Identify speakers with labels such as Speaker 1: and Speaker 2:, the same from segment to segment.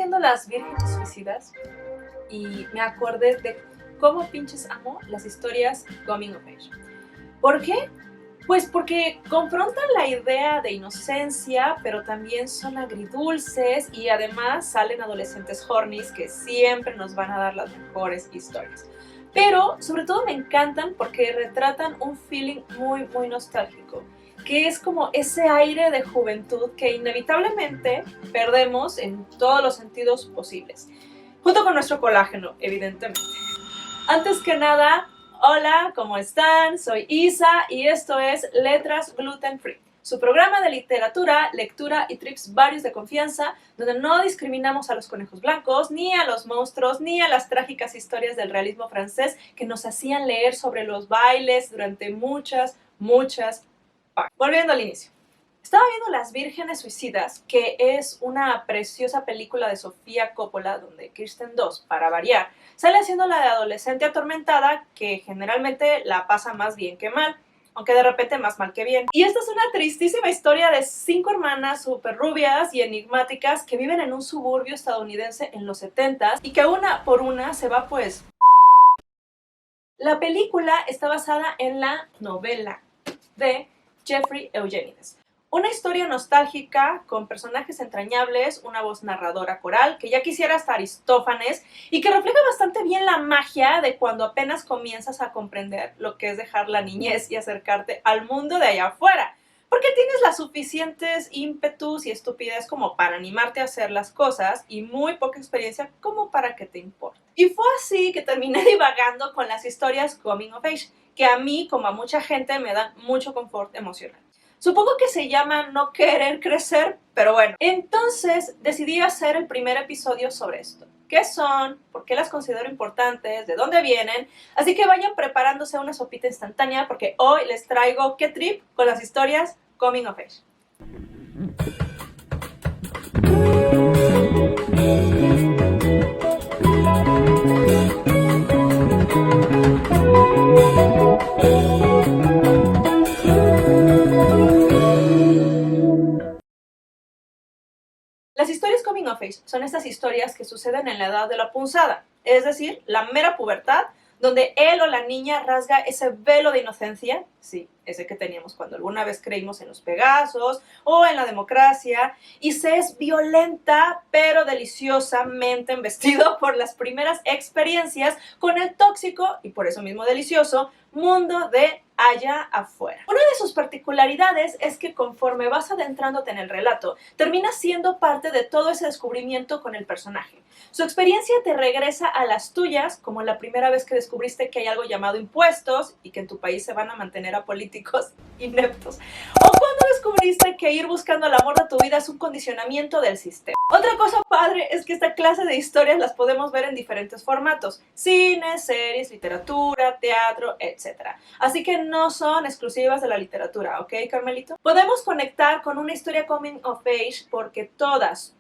Speaker 1: viendo Las Vírgenes Suicidas y me acordé de cómo pinches amo las historias coming of age. ¿Por qué? Pues porque confrontan la idea de inocencia, pero también son agridulces y además salen adolescentes hornies que siempre nos van a dar las mejores historias. Pero sobre todo me encantan porque retratan un feeling muy nostálgico, que es como ese aire de juventud que inevitablemente perdemos en todos los sentidos posibles, junto con nuestro colágeno, evidentemente. Antes que nada, hola, ¿cómo están? Soy Isa y esto es Letras Gluten Free, su programa de literatura, lectura y trips varios de confianza, donde no discriminamos a los conejos blancos, ni a los monstruos, ni a las trágicas historias del realismo francés que nos hacían leer sobre los bailes durante muchas horas. Volviendo al inicio. Estaba viendo Las Vírgenes Suicidas, que es una preciosa película de Sofía Coppola, donde Kirsten Dunst, para variar, sale haciendo la de adolescente atormentada, que generalmente la pasa más bien que mal, aunque de repente más mal que bien. Y esta es una tristísima historia de 5 hermanas súper rubias y enigmáticas que viven en un suburbio estadounidense en los 70s y que una por una se va pues... La película está basada en la novela de Jeffrey Eugenides. Una historia nostálgica con personajes entrañables, una voz narradora coral que ya quisiera hasta Aristófanes y que refleja bastante bien la magia de cuando apenas comienzas a comprender lo que es dejar la niñez y acercarte al mundo de allá afuera, porque tienes las suficientes ímpetus y estupidez como para animarte a hacer las cosas y muy poca experiencia como para que te importe. Y fue así que terminé divagando con las historias coming of age, que a mí, como a mucha gente, me dan mucho confort emocional. Supongo que se llama no querer crecer, pero bueno. Entonces decidí hacer el primer episodio sobre esto. ¿Qué son? ¿Por qué las considero importantes? ¿De dónde vienen? Así que vayan preparándose una sopita instantánea porque hoy les traigo qué trip con las historias coming of age. Las historias coming of age son estas historias que suceden en la edad de la punzada, es decir, la mera pubertad, donde él o la niña rasga ese velo de inocencia, sí, ese que teníamos cuando alguna vez creímos en los Pegasos o en la democracia, y se es violenta pero deliciosamente embestido por las primeras experiencias con el tóxico, y por eso mismo delicioso, mundo de allá afuera. Una de sus particularidades es que conforme vas adentrándote en el relato, terminas siendo parte de todo ese descubrimiento con el personaje. Su experiencia te regresa a las tuyas, como la primera vez que descubriste que hay algo llamado impuestos y que en tu país se van a mantener a políticos ineptos. O cuando descubriste que ir buscando el amor de tu vida es un condicionamiento del sistema. Otra cosa padre es que esta clase de historias las podemos ver en diferentes formatos: cine, series, literatura, teatro, etc. Así que no son exclusivas de la literatura, ¿ok, Carmelito? Podemos conectar con una historia coming of age porque todas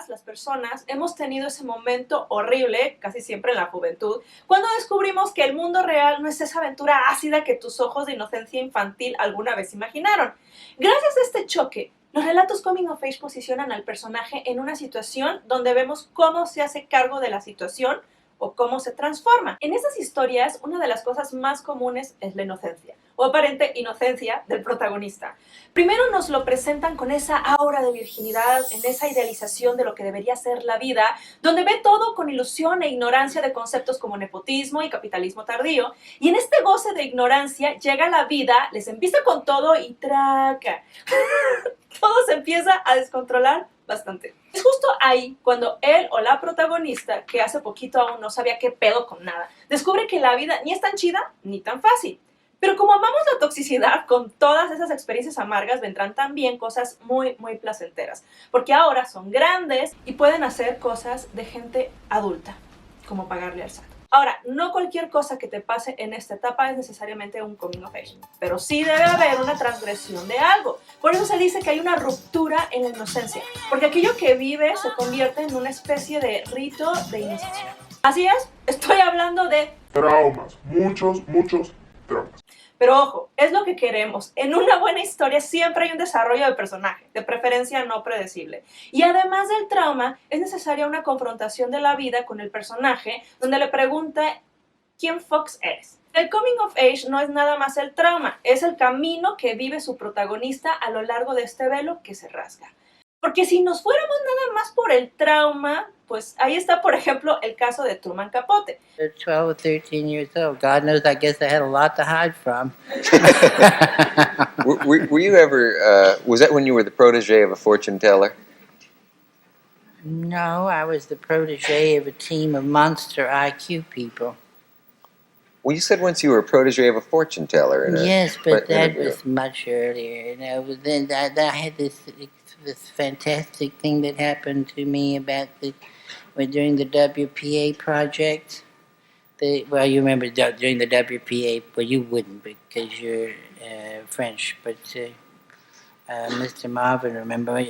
Speaker 1: las personas hemos tenido ese momento horrible, casi siempre en la juventud, cuando descubrimos que el mundo real no es esa aventura ácida que tus ojos de inocencia infantil alguna vez imaginaron. Gracias a este choque, los relatos coming of age posicionan al personaje en una situación donde vemos cómo se hace cargo de la situación o cómo se transforma. En esas historias, una de las cosas más comunes es la inocencia, o aparente inocencia del protagonista. Primero nos lo presentan con esa aura de virginidad, en esa idealización de lo que debería ser la vida, donde ve todo con ilusión e ignorancia de conceptos como nepotismo y capitalismo tardío, y en este goce de ignorancia llega la vida, les empieza con todo y traca. Todo se empieza a descontrolar bastante. Es justo ahí cuando él o la protagonista, que hace poquito aún no sabía qué pedo con nada, descubre que la vida ni es tan chida ni tan fácil. Pero como amamos la toxicidad, con todas esas experiencias amargas vendrán también cosas muy placenteras, porque ahora son grandes y pueden hacer cosas de gente adulta, como pagarle al SAT. Ahora, no cualquier cosa que te pase en esta etapa es necesariamente un coming of age, pero sí debe haber una transgresión de algo. Por eso se dice que hay una ruptura en la inocencia, porque aquello que vive se convierte en una especie de rito de iniciación. Así es, estoy hablando de
Speaker 2: traumas, muchos traumas.
Speaker 1: Pero ojo, es lo que queremos. En una buena historia siempre hay un desarrollo de personaje, de preferencia no predecible. Y además del trauma, es necesaria una confrontación de la vida con el personaje, donde le pregunta ¿quién Fox eres? El coming of age no es nada más el trauma, es el camino que vive su protagonista a lo largo de este velo que se rasga. Porque si nos fuéramos nada más por el trauma, pues ahí está, por ejemplo, el caso de Truman Capote.
Speaker 2: They're 12 or 13 years old. God knows, I guess they had a lot to hide from.
Speaker 3: Were you ever, was that when you were the protege of a fortune teller?
Speaker 2: No, I was the protege of a team of monster IQ people.
Speaker 3: Well, you said once you were a protege of a fortune teller.
Speaker 2: Yes, but that
Speaker 3: interview.
Speaker 2: was much earlier. You know, but then I had this fantastic thing that happened to me about during the WPA project. Well, you remember during the WPA, well, you wouldn't because you're French, but Mr. Marvin, remember,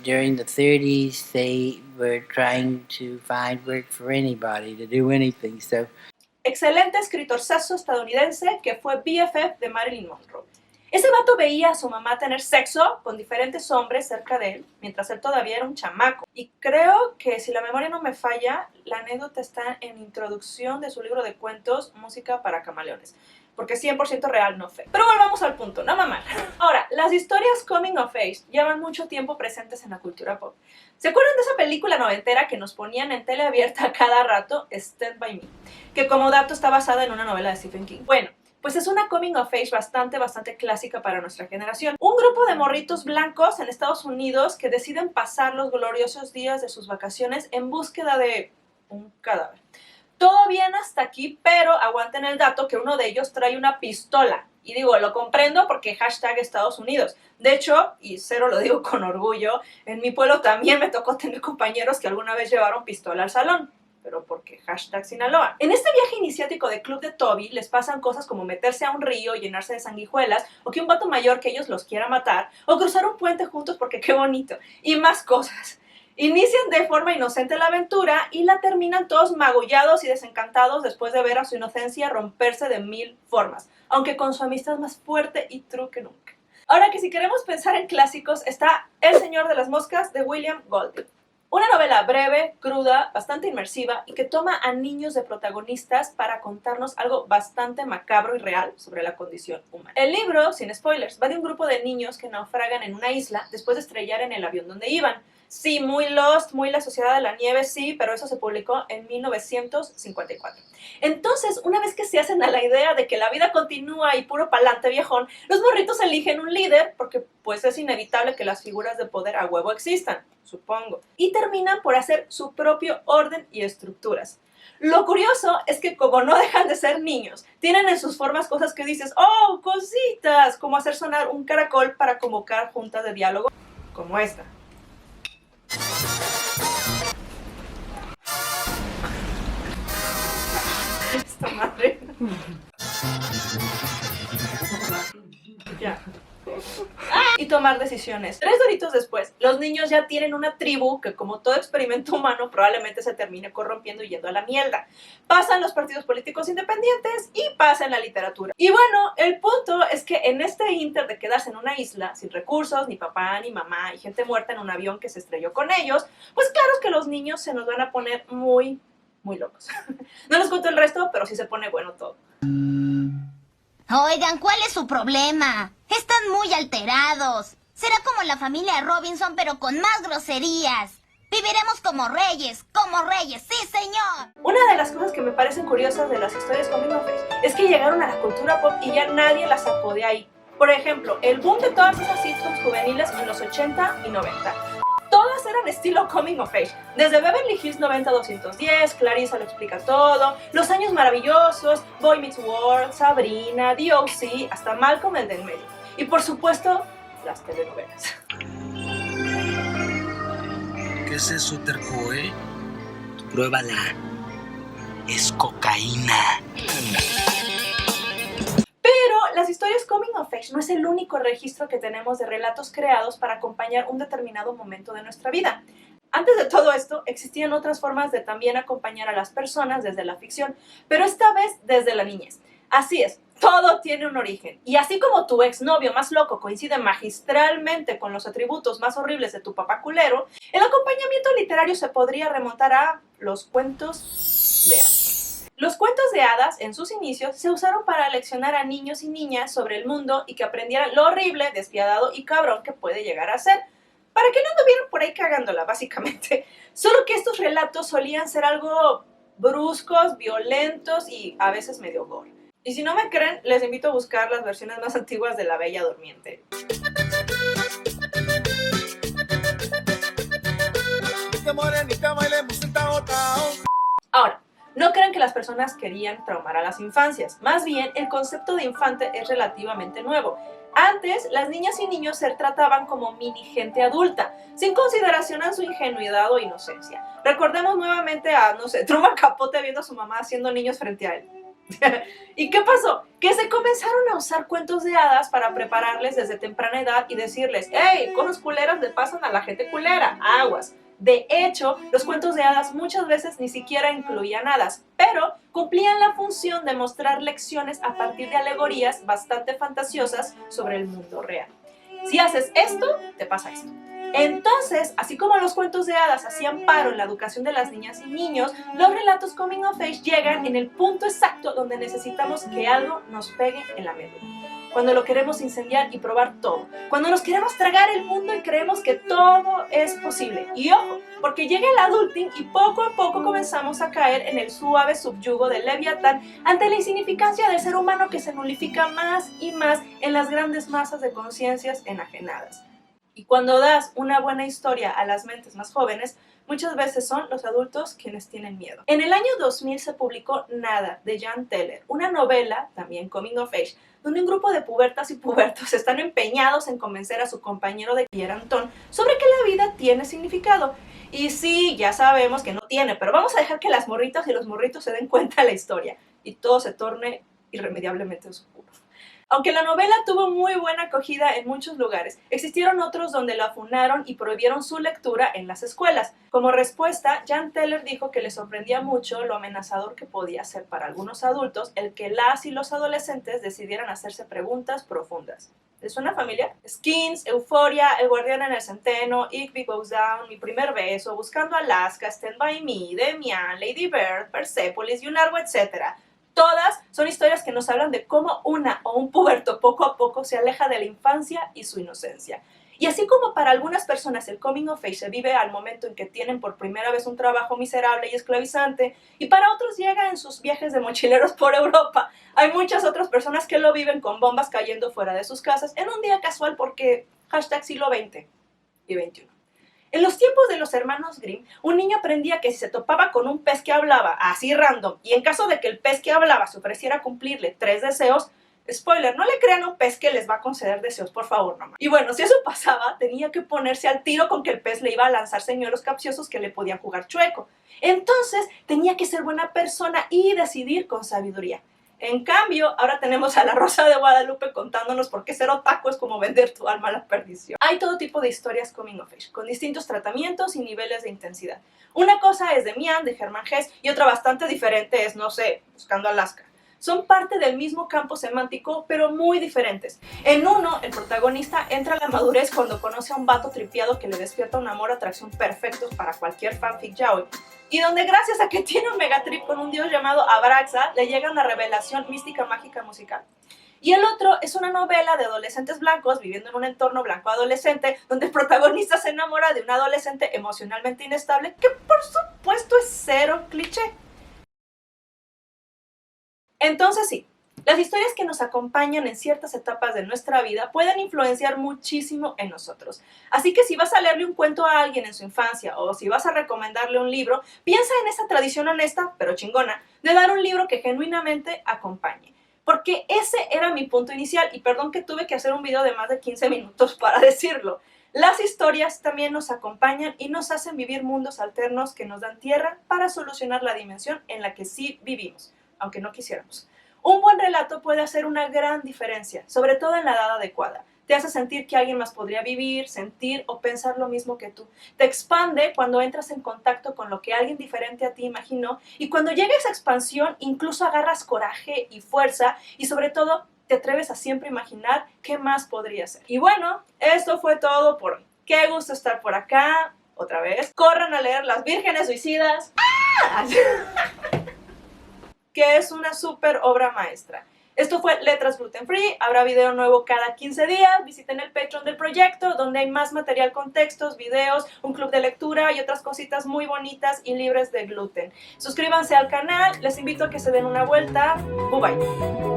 Speaker 2: during the 30s, they were trying to find work for anybody, to do anything, so...
Speaker 1: Excelente escritorzazo estadounidense que fue BFF de Marilyn Monroe. Ese vato veía a su mamá tener sexo con diferentes hombres cerca de él, mientras él todavía era un chamaco. Y creo que, si la memoria no me falla, la anécdota está en introducción de su libro de cuentos, Música para Camaleones. Porque 100% real, no fake. Pero volvamos al punto, no mamá. Ahora, las historias coming of age llevan mucho tiempo presentes en la cultura pop. ¿Se acuerdan de esa película noventera que nos ponían en tele abierta a cada rato, Stand By Me? Que como dato está basada en una novela de Stephen King. Bueno, pues es una coming of age bastante clásica para nuestra generación. Un grupo de morritos blancos en Estados Unidos que deciden pasar los gloriosos días de sus vacaciones en búsqueda de un cadáver. Todo bien hasta aquí, pero aguanten el dato que uno de ellos trae una pistola. Y digo, lo comprendo porque hashtag Estados Unidos. De hecho, y cero lo digo con orgullo, en mi pueblo también me tocó tener compañeros que alguna vez llevaron pistola al salón. Pero porque hashtag Sinaloa. En este viaje iniciático de Club de Toby les pasan cosas como meterse a un río y llenarse de sanguijuelas, o que un vato mayor que ellos los quiera matar, o cruzar un puente juntos porque qué bonito, y más cosas. Inician de forma inocente la aventura y la terminan todos magullados y desencantados después de ver a su inocencia romperse de 1000 formas, aunque con su amistad más fuerte y true que nunca. Ahora que si queremos pensar en clásicos está El Señor de las Moscas de William Golding. Una novela breve, cruda, bastante inmersiva y que toma a niños de protagonistas para contarnos algo bastante macabro y real sobre la condición humana. El libro, sin spoilers, va de un grupo de niños que naufragan en una isla después de estrellar en el avión donde iban. Sí, muy Lost, muy La Sociedad de la Nieve, sí, pero eso se publicó en 1954. Entonces, una vez que se hacen a la idea de que la vida continúa y puro pa'lante viejón, los morritos eligen un líder porque pues es inevitable que las figuras de poder a huevo existan, supongo. Y terminan por hacer su propio orden y estructuras. Lo curioso es que como no dejan de ser niños, tienen en sus formas cosas que dices, ¡oh, cositas! Como hacer sonar un caracol para convocar juntas de diálogo como esta. Esta madre. Ya. Y tomar decisiones. 3 doritos después, los niños ya tienen una tribu que, como todo experimento humano, probablemente se termine corrompiendo y yendo a la mierda. Pasan los partidos políticos independientes y pasa en la literatura. Y bueno, el punto es que en este inter de quedarse en una isla, sin recursos, ni papá, ni mamá, y gente muerta en un avión que se estrelló con ellos, pues claro es que los niños se nos van a poner muy locos. No les cuento el resto, pero sí se pone bueno todo.
Speaker 4: Oigan, ¿cuál es su problema? Están muy alterados. Será como la familia Robinson, pero con más groserías. Viviremos como reyes, sí, señor.
Speaker 1: Una de las cosas que me parecen curiosas de las historias coming of age es que llegaron a la cultura pop y ya nadie las sacó de ahí. Por ejemplo, el boom de todas esas sitcoms juveniles en los 80 y 90. Todas eran estilo coming of age, desde Beverly Hills 90210, Clarissa lo explica todo, Los Años Maravillosos, Boy Meets World, Sabrina, The O.C., hasta Malcolm el del medio. Y por supuesto, las telenovelas.
Speaker 5: ¿Qué es eso, terco, Pruébala. Es cocaína.
Speaker 1: Pero las historias coming of age no es el único registro que tenemos de relatos creados para acompañar un determinado momento de nuestra vida. Antes de todo esto, existían otras formas de también acompañar a las personas desde la ficción, pero esta vez desde la niñez. Así es, Todo tiene un origen. Y así como tu exnovio más loco coincide magistralmente con los atributos más horribles de tu papá culero, el acompañamiento literario se podría remontar a los cuentos de hadas. Los cuentos de hadas, en sus inicios, se usaron para leccionar a niños y niñas sobre el mundo y que aprendieran lo horrible, despiadado y cabrón que puede llegar a ser. Para que no anduvieran por ahí cagándola, básicamente. Solo que estos relatos solían ser algo bruscos, violentos y a veces medio gore. Y si no me creen, les invito a buscar las versiones más antiguas de La Bella Durmiente. Ahora, no crean que las personas querían traumar a las infancias. Más bien, el concepto de infante es relativamente nuevo. Antes, las niñas y niños se trataban como mini gente adulta, sin consideración a su ingenuidad o inocencia. Recordemos nuevamente a, no sé, Truman Capote viendo a su mamá haciendo niños frente a él. ¿Y qué pasó? Que se comenzaron a usar cuentos de hadas para prepararles desde temprana edad y decirles, hey, cosas culeras le pasan a la gente culera, aguas. De hecho, los cuentos de hadas muchas veces ni siquiera incluían hadas, pero cumplían la función de mostrar lecciones a partir de alegorías bastante fantasiosas sobre el mundo real. Si haces esto, te pasa esto. Entonces, así como los cuentos de hadas hacían paro en la educación de las niñas y niños, los relatos coming of age llegan en el punto exacto donde necesitamos que algo nos pegue en la médula. Cuando lo queremos incendiar y probar todo. Cuando nos queremos tragar el mundo y creemos que todo es posible. Y ojo, porque llega el adulting y poco a poco comenzamos a caer en el suave subyugo del Leviatán ante la insignificancia del ser humano que se nulifica más y más en las grandes masas de conciencias enajenadas. Y cuando das una buena historia a las mentes más jóvenes, muchas veces son los adultos quienes tienen miedo. En el año 2000 se publicó Nada, de Jan Teller, una novela, también coming of age, donde un grupo de pubertas y pubertos están empeñados en convencer a su compañero de Pierre Anton sobre que la vida tiene significado. Y sí, ya sabemos que no tiene, pero vamos a dejar que las morritas y los morritos se den cuenta de la historia y todo se torne irremediablemente oscuro. Aunque la novela tuvo muy buena acogida en muchos lugares, existieron otros donde la funaron y prohibieron su lectura en las escuelas. Como respuesta, Jan Teller dijo que le sorprendía mucho lo amenazador que podía ser para algunos adultos el que las y los adolescentes decidieran hacerse preguntas profundas. ¿Les suena familiar? Skins, Euphoria, El guardián en el centeno, Igby Goes Down, Mi primer beso, Buscando Alaska, Stand By Me, Demian, Lady Bird, Persepolis y un largo etcétera. Todas son historias que nos hablan de cómo una o un puberto poco a poco se aleja de la infancia y su inocencia. Y así como para algunas personas el coming of age se vive al momento en que tienen por primera vez un trabajo miserable y esclavizante, y para otros llega en sus viajes de mochileros por Europa, hay muchas otras personas que lo viven con bombas cayendo fuera de sus casas en un día casual porque #siglo XX y XXI. En los tiempos de los hermanos Grimm, un niño aprendía que si se topaba con un pez que hablaba, así random, y en caso de que el pez que hablaba se ofreciera cumplirle 3 deseos, spoiler, no le crean a un pez que les va a conceder deseos, por favor, mamá. Y bueno, si eso pasaba, tenía que ponerse al tiro con que el pez le iba a lanzar señuelos capciosos que le podían jugar chueco. Entonces, tenía que ser buena persona y decidir con sabiduría. En cambio, ahora tenemos a la Rosa de Guadalupe contándonos por qué ser otaku es como vender tu alma a la perdición. Hay todo tipo de historias coming of age, con distintos tratamientos y niveles de intensidad. Una cosa es Demian, de Hermann Hesse, y otra bastante diferente es, no sé, Buscando Alaska. Son parte del mismo campo semántico, pero muy diferentes. En uno, el protagonista entra a la madurez cuando conoce a un vato tripiado que le despierta un amor atracción perfectos para cualquier fanfic yaoi, y donde gracias a que tiene un megatrip con un dios llamado Abraxa, le llega una revelación mística mágica musical. Y el otro es una novela de adolescentes blancos viviendo en un entorno blanco adolescente, donde el protagonista se enamora de un adolescente emocionalmente inestable, que por supuesto es cero cliché. Entonces sí, las historias que nos acompañan en ciertas etapas de nuestra vida pueden influenciar muchísimo en nosotros. Así que si vas a leerle un cuento a alguien en su infancia o si vas a recomendarle un libro, piensa en esa tradición honesta, pero chingona, de dar un libro que genuinamente acompañe. Porque ese era mi punto inicial y perdón que tuve que hacer un video de más de 15 minutos para decirlo. Las historias también nos acompañan y nos hacen vivir mundos alternos que nos dan tierra para solucionar la dimensión en la que sí vivimos, aunque no quisiéramos. Un buen relato puede hacer una gran diferencia, sobre todo en la edad adecuada. te hace sentir que alguien más podría vivir, sentir o pensar lo mismo que tú. Te expande cuando entras en contacto con lo que alguien diferente a ti imaginó, y cuando llega esa expansión incluso agarras coraje y fuerza, y sobre todo te atreves a siempre imaginar qué más podría ser. Y bueno, esto fue todo por hoy. Qué gusto estar por acá otra vez. Corran a leer Las Vírgenes Suicidas, que es una súper obra maestra. Esto fue Letras Gluten Free. Habrá video nuevo cada 15 días. Visiten el Patreon del proyecto, donde hay más material con textos, videos, un club de lectura y otras cositas muy bonitas y libres de gluten. Suscríbanse al canal. Les invito a que se den una vuelta. Bye bye.